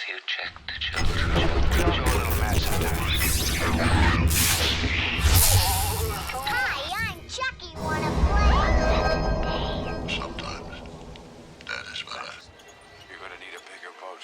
you check the children. Show a little match sometimes. Hi, I'm Chucky. Wanna play? Sometimes that is better. You're gonna need a bigger boat.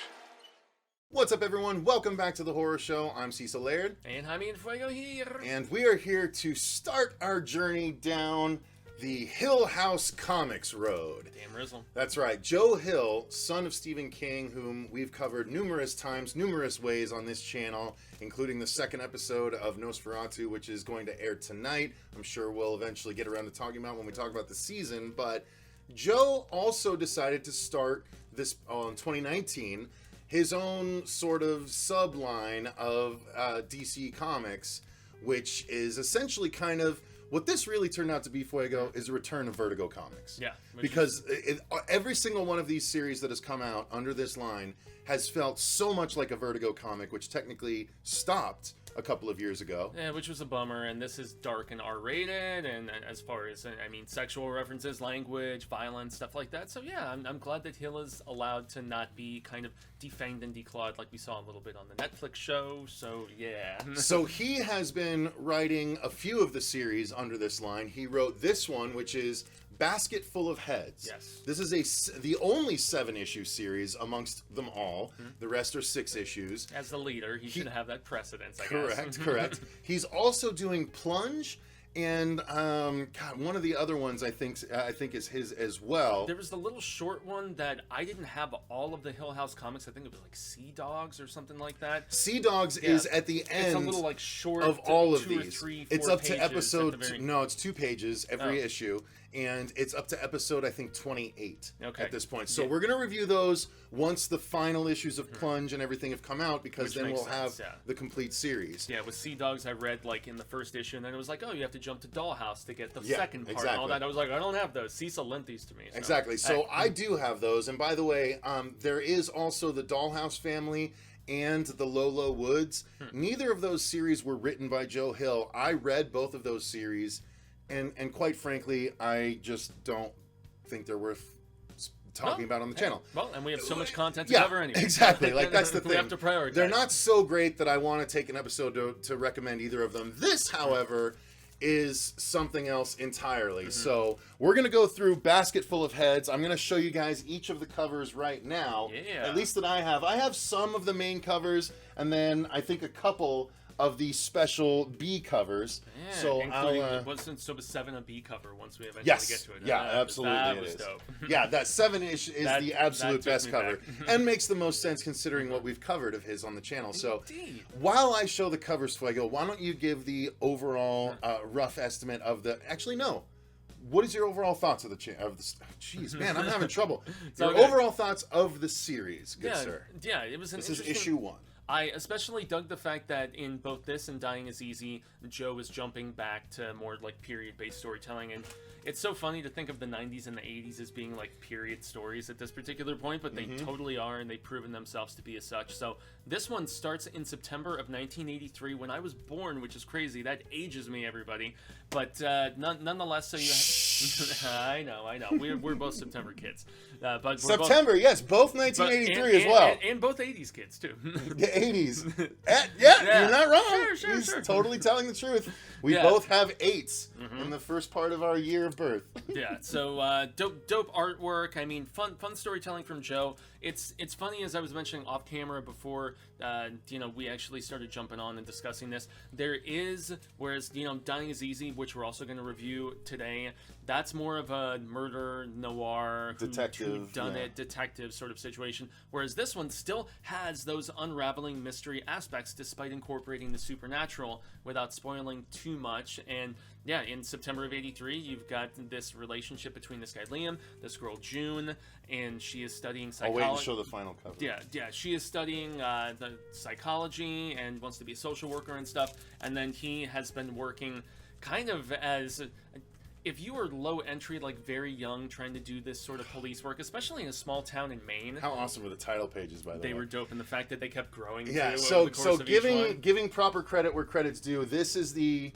What's up, everyone? Welcome back to the Horror Show. I'm Cecil Laird. And Jaime and Fuego here. And we are here to start our journey down the Hill House Comics road. Damn Rizzle. That's right. Joe Hill, son of Stephen King, whom we've covered numerous times, numerous ways on this channel, including the second episode of Nosferatu, which is going to air tonight. I'm sure we'll eventually get around to talking about when we talk about the season. But Joe also decided to start this in 2019, his own sort of subline of DC Comics, which is essentially kind of what this really turned out to be, Fuego, is a return of Vertigo Comics. Yeah. Because every single one of these series that has come out under this line has felt so much like a Vertigo comic, which technically stopped a couple of years ago. Yeah, which was a bummer, and this is dark and R-rated, and as far as, I mean, sexual references, language, violence, stuff like that. So yeah, I'm glad that Hill is allowed to not be kind of defanged and declawed like we saw a little bit on the Netflix show, so yeah. So he has been writing a few of the series under this line. He wrote this one, which is Basketful of Heads. Yes. This is the only 7-issue series amongst them all. Mm-hmm. The rest are 6 issues. As the leader, he should have that precedence, I guess. Correct. He's also doing Plunge and one of the other ones I think is his as well. There was the little short one that I didn't have all of the Hill House comics. I think it was like Sea Dogs or something like that. Sea Dogs is at the end. It's a little like short of all of 2 or these. 3, 4 it's up to pages episode. at the very... No, it's 2 pages every issue, and it's up to episode I think 28 at this point. So we're gonna review those once the final issues of Plunge and everything have come out, because then we'll have the complete series. Yeah, with Sea Dogs, I read like in the first issue, and then it was like, oh, you have to jump to Dollhouse to get the second part and all that. I was like, I don't have those. Cecil lent these to me. So. Exactly. So I do have those, and by the way, there is also the Dollhouse family and the Lolo Woods. Neither of those series were written by Joe Hill. I read both of those series, and quite frankly, I just don't think they're worth talking about on the channel. Well, and we have so much content to cover anyway. Exactly. Like, that's the thing. We have to prioritize. They're not so great that I want to take an episode to recommend either of them. This, however, is something else entirely. So we're going to go through Basketful of Heads. I'm going to show you guys each of the covers right now. Yeah. At least that I have. I have some of the main covers, and then I think a couple of the special B covers. Yeah, so I'll wasn't so 7 a B cover once we eventually get to it. Yeah, absolutely that it was is. Dope. Yeah, that 7-ish is the absolute best cover, back. and makes the most sense considering what we've covered of his on the channel. So Indeed. while I show the covers, Fuego, why don't you give the overall rough estimate of the... Actually, no. What is your overall thoughts of the... Jeez, man, I'm having trouble. Your overall thoughts of the series, good sir. Yeah, it was an This is interesting... issue 1. I especially dug the fact that in both this and Dying is Easy, Joe is jumping back to more like period-based storytelling, and it's so funny to think of the 90s and the 80s as being like period stories at this particular point, but they totally are, and they've proven themselves to be as such. So this one starts in September of 1983, when I was born, which is crazy. That ages me, everybody. But nonetheless, so you I know. We're both September kids. But we're September, yes, both 1983 as well. And both 80s kids, too. The 80s. Yeah, you're not wrong. Sure. He's totally telling the truth. We both have 8s in the first part of our year of birth. Yeah, so dope artwork. I mean, fun storytelling from Joe. It's funny, as I was mentioning off camera before, we actually started jumping on and discussing this. There is, whereas, Dying is Easy, which we're also going to review today, that's more of a murder noir, whodunit detective sort of situation. Whereas this one still has those unraveling mystery aspects, despite incorporating the supernatural without spoiling too much. And yeah, in September of '83, you've got this relationship between this guy Liam, this girl June, and she is studying psychology. I'll wait and show the final cover. Yeah, she is studying the psychology and wants to be a social worker and stuff. And then he has been working kind of as... If you were low entry, like very young, trying to do this sort of police work, especially in a small town in Maine. How awesome were the title pages, by the way? They were dope, and the fact that they kept growing. Yeah, too, so over the course of giving proper credit where credit's due. This is the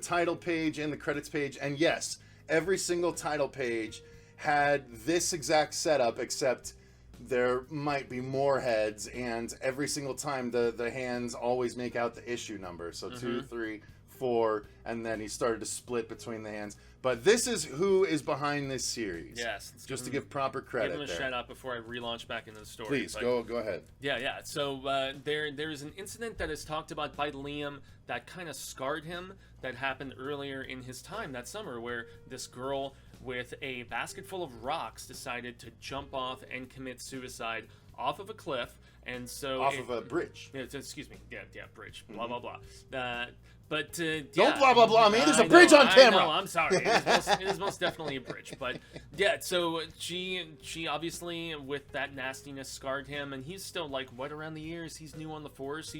title page and the credits page, and yes, every single title page had this exact setup, except there might be more heads, and every single time the hands always make out the issue number. So 2, 3, 4, and then he started to split between the hands. But this is who is behind this series. Yes. Just to give proper credit. Give him a there. shout out before I relaunch back into the story. Please, go ahead. Yeah. So there's an incident that is talked about by Liam that kind of scarred him, that happened earlier in his time that summer, where this girl with a basket full of rocks decided to jump off and commit suicide off of a cliff. And so Off of a bridge. Excuse me. Yeah, bridge. Blah, blah, blah. But Don't blah, blah, blah me. There's a bridge on camera. I know, I'm sorry. It is most definitely a bridge. But yeah, so she obviously, with that nastiness, scarred him. And he's still like, what, around the years? He's new on the force.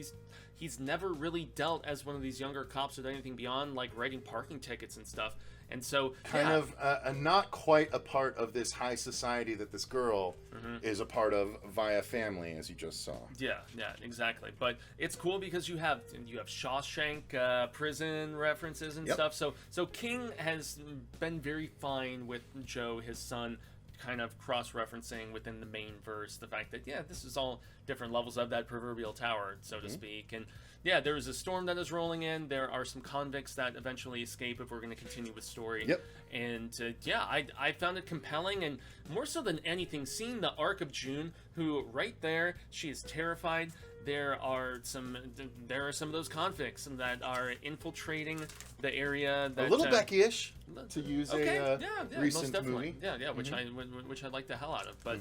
He's never really dealt as one of these younger cops with anything beyond like writing parking tickets and stuff. And so kind of not quite a part of this high society that this girl is a part of via family, as you just saw. Yeah, exactly. But it's cool because you have Shawshank prison references and stuff. So King has been very fine with Joe, his son, kind of cross-referencing within the main verse the fact that this is all different levels of that proverbial tower, so to speak. And yeah, there is a storm that is rolling in. There are some convicts that eventually escape if we're going to continue with story. Yep. And I found it compelling, and more so than anything, seeing the arc of June, who right there, she is terrified. There are some of those convicts that are infiltrating the area. That, a little Becky-ish, to use a recent most definitely. movie. Which I like the hell out of. But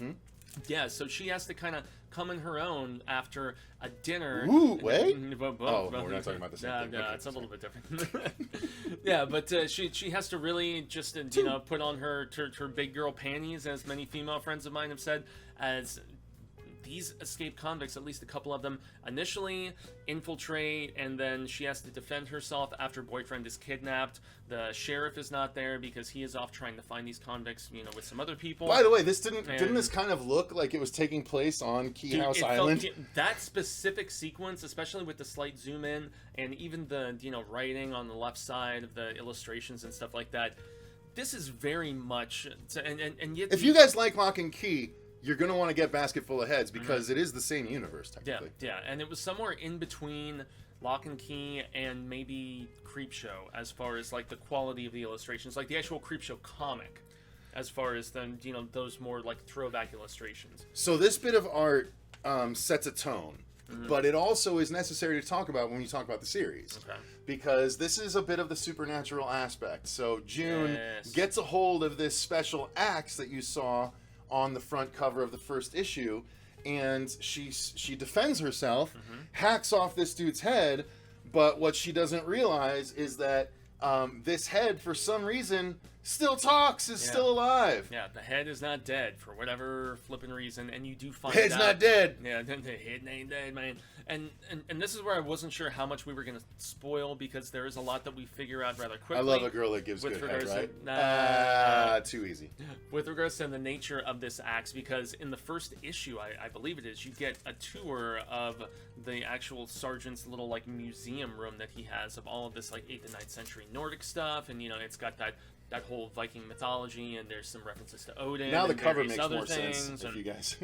yeah, so she has to kind of come in her own after a dinner. Ooh, wait. We're not talking about the same thing. No, it's a little bit different. Yeah, but she has to really just put on her big girl panties, as many female friends of mine have said, as these escaped convicts, at least a couple of them, initially infiltrate, and then she has to defend herself after boyfriend is kidnapped. The sheriff is not there because he is off trying to find these convicts, with some other people. By the way, didn't this kind of look like it was taking place on Key House Island? That specific sequence, especially with the slight zoom in, and even the writing on the left side of the illustrations and stuff like that. This is very much, and yet if you guys like Lock and Key, you're going to want to get Basketful of Heads because it is the same universe, technically. Yeah, and it was somewhere in between Lock and Key and maybe Creepshow as far as like the quality of the illustrations, like the actual Creepshow comic, as far as the those more like throwback illustrations. So this bit of art sets a tone, but it also is necessary to talk about when you talk about the series. Okay. Because this is a bit of the supernatural aspect. So June gets a hold of this special axe that you saw on the front cover of the first issue, and she defends herself, hacks off this dude's head, but what she doesn't realize is that this head, for some reason, still talks, is still alive. Yeah, the head is not dead for whatever flipping reason, and you do find head's out. not dead. Yeah, the head ain't dead, man. And this is where I wasn't sure how much we were going to spoil, because there is a lot that we figure out rather quickly. I love a girl that gives with good head, regards right? Too easy. With regards to the nature of this axe, because in the first issue, I believe it is, you get a tour of the actual sergeant's little like museum room that he has of all of this like 8th and 9th century Nordic stuff, and it's got that whole Viking mythology, and there's some references to Odin. Now the and cover makes other more sense, things, if you guys...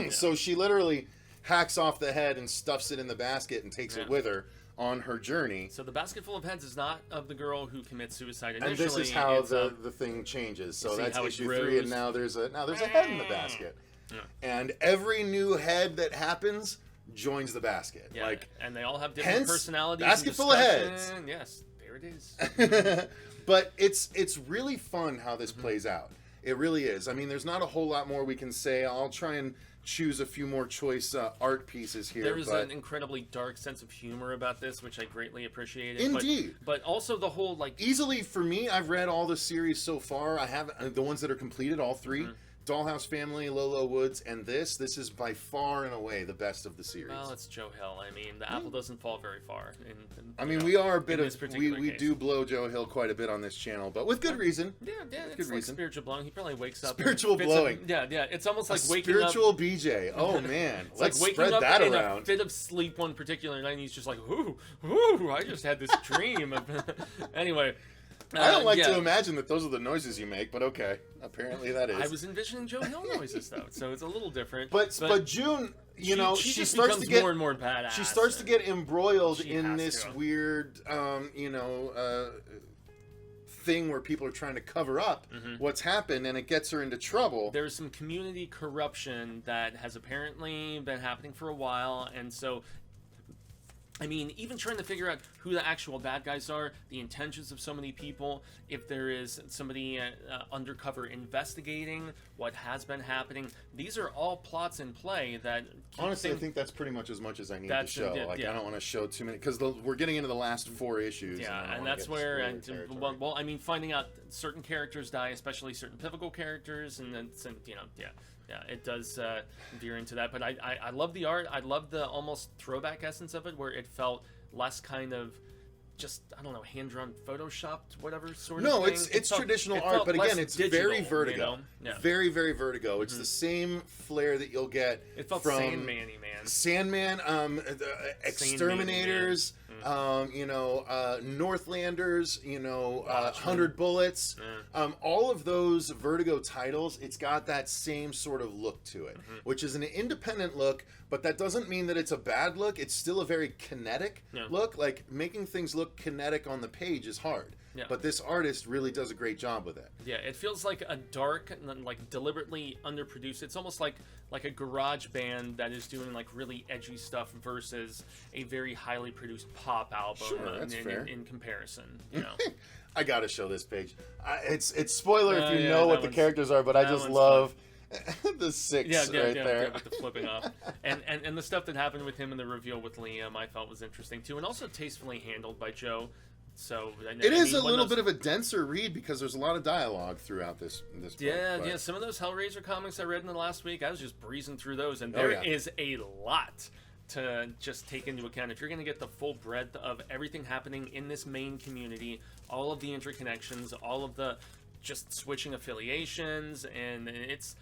So she literally hacks off the head and stuffs it in the basket and takes it with her on her journey. So the Basketful of Heads is not of the girl who commits suicide initially. And this is how the thing changes. So that's issue 3, and now there's a head in the basket. Yeah. And every new head that happens joins the basket. Yeah, like, and they all have different personalities. Basketful of Heads. Yes, there it is. But it's really fun how this plays out. It really is. I mean, there's not a whole lot more we can say. I'll try and choose a few more choice art pieces here. There is an incredibly dark sense of humor about this, which I greatly appreciated. Indeed. But also the whole, like... Easily, for me, I've read all the series so far. I haven't... The ones that are completed, all 3. Dollhouse Family, Lolo Woods, and this is by far and away the best of the series. Well, it's Joe Hill. I mean, the apple doesn't fall very far. We are a bit of... We do blow Joe Hill quite a bit on this channel, but with good reason. Yeah, it's like spiritual blowing. He probably wakes up... Spiritual blowing. Yeah, it's almost like waking spiritual up... BJ. Oh, man. Let's like spread that in around. A fit of sleep one particular night, and he's just like, ooh, I just had this dream. Anyway... I don't like yeah. to imagine that those are the noises you make, but okay. Apparently that is. I was envisioning Joe Hill noises though, so it's a little different. But June, she just starts becomes to get more and more badass. She starts to get embroiled She in has this to. weird, thing where people are trying to cover up what's happened, and it gets her into trouble. There's some community corruption that has apparently been happening for a while, and so, I mean, even trying to figure out who the actual bad guys are, the intentions of so many people, if there is somebody undercover investigating what has been happening, these are all plots in play that... Honestly, I think that's pretty much as much as I need to show. I don't want to show too many, because we're getting into the last 4 issues. Yeah, and that's where, well, I mean, finding out certain characters die, especially certain pivotal characters, and then, yeah, it does veer into that. But I love the art. I love the almost throwback essence of it, where it felt less kind of just, I don't know, hand-drawn, photoshopped, whatever sort of thing. No, it's traditional art, but again, it's digital, very Vertigo. You know? Yeah. Very, very Vertigo. It's the same flair that you'll get It felt from Sandman-y, man. Sandman, Exterminators, Northlanders, 100 Bullets, all of those Vertigo titles, it's got that same sort of look to it, which is an independent look, but that doesn't mean that it's a bad look. It's still a very kinetic look. Like, making things look kinetic on the page is hard. Yeah. But this artist really does a great job with it. Yeah, it feels like a dark, like deliberately underproduced. It's almost like a garage band that is doing like really edgy stuff versus a very highly produced pop album. Sure, that's fair. In comparison, you know. I gotta show this page. It's spoiler if you yeah, know that what the one's- characters are, but I that just one's love the 6 right there. Yeah, with the flipping off. And the stuff that happened with him in the reveal with Liam, I felt was interesting too, and also tastefully handled by Joe. So it is a little bit of a denser read because there's a lot of dialogue throughout this book. Yeah, some of those Hellraiser comics I read in the last week, I was just breezing through those, and there is a lot to just take into account. If you're going to get the full breadth of everything happening in this main community, all of the interconnections, all of the just switching affiliations, and it's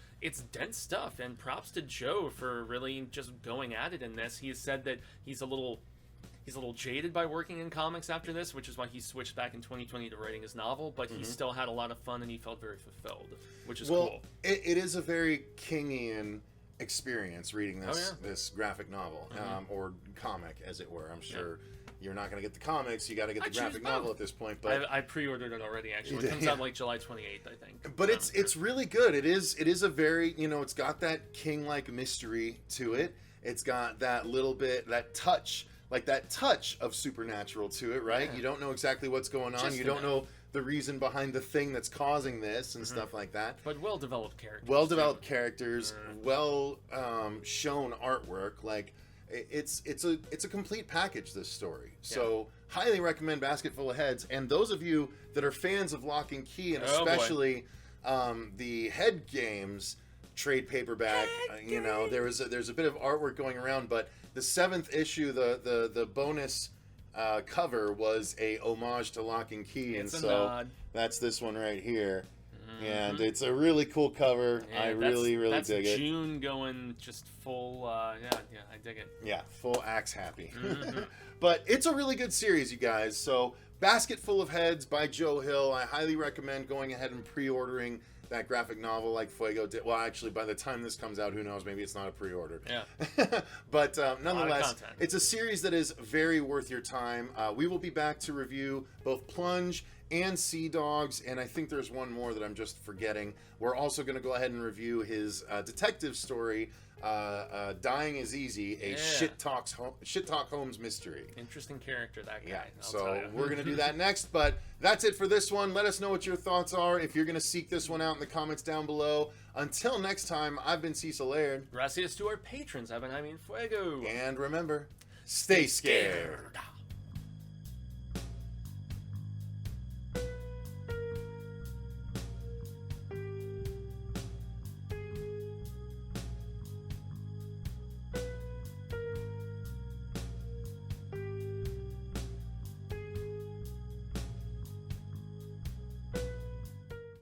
dense stuff. And props to Joe for really just going at it in this. He has said that he's a little jaded by working in comics after this, which is why he switched back in 2020 to writing his novel, but he still had a lot of fun and he felt very fulfilled, which is cool. It is a very Kingian experience reading this graphic novel, or comic, as it were. I'm sure you're not going to get the comics, you got to get the graphic novel at this point. But I pre-ordered it already, actually. It comes out like July 28th, I think. But it's really good. It is a very, it's got that King-like mystery to it. It's got that little bit, that touch of supernatural to it, right? Yeah. You don't know exactly what's going on. You don't know the reason behind the thing that's causing this and stuff like that. But well-developed characters. Well-developed characters, well shown artwork. Like, it's a complete package, this story. So highly recommend Basketful of Heads. And those of you that are fans of Lock and Key, and especially the Head Games trade paperback, there's a bit of artwork going around, but the 7th issue, the bonus cover was a homage to Lock and Key, and so nod. That's this one right here. And it's a really cool cover. Yeah, I really dig it. June going just full, I dig it. Yeah, full axe happy. But it's a really good series, you guys. So, Basketful of Heads by Joe Hill. I highly recommend going ahead and pre-ordering that graphic novel like Fuego did. Well, actually, by the time this comes out, who knows? Maybe it's not a pre-order. Yeah. But nonetheless, it's a series that is very worth your time. We will be back to review both Plunge and Sea Dogs, and I think there's one more that I'm just forgetting. We're also going to go ahead and review his detective story, Dying is Easy, a Shit Talk Holmes mystery. Interesting character, that guy. Yeah, so we're going to do that next, but that's it for this one. Let us know what your thoughts are, if you're going to seek this one out in the comments down below. Until next time, I've been Cecil Laird. Gracias to our patrons, I've been Jaime and Fuego. And remember, stay scared.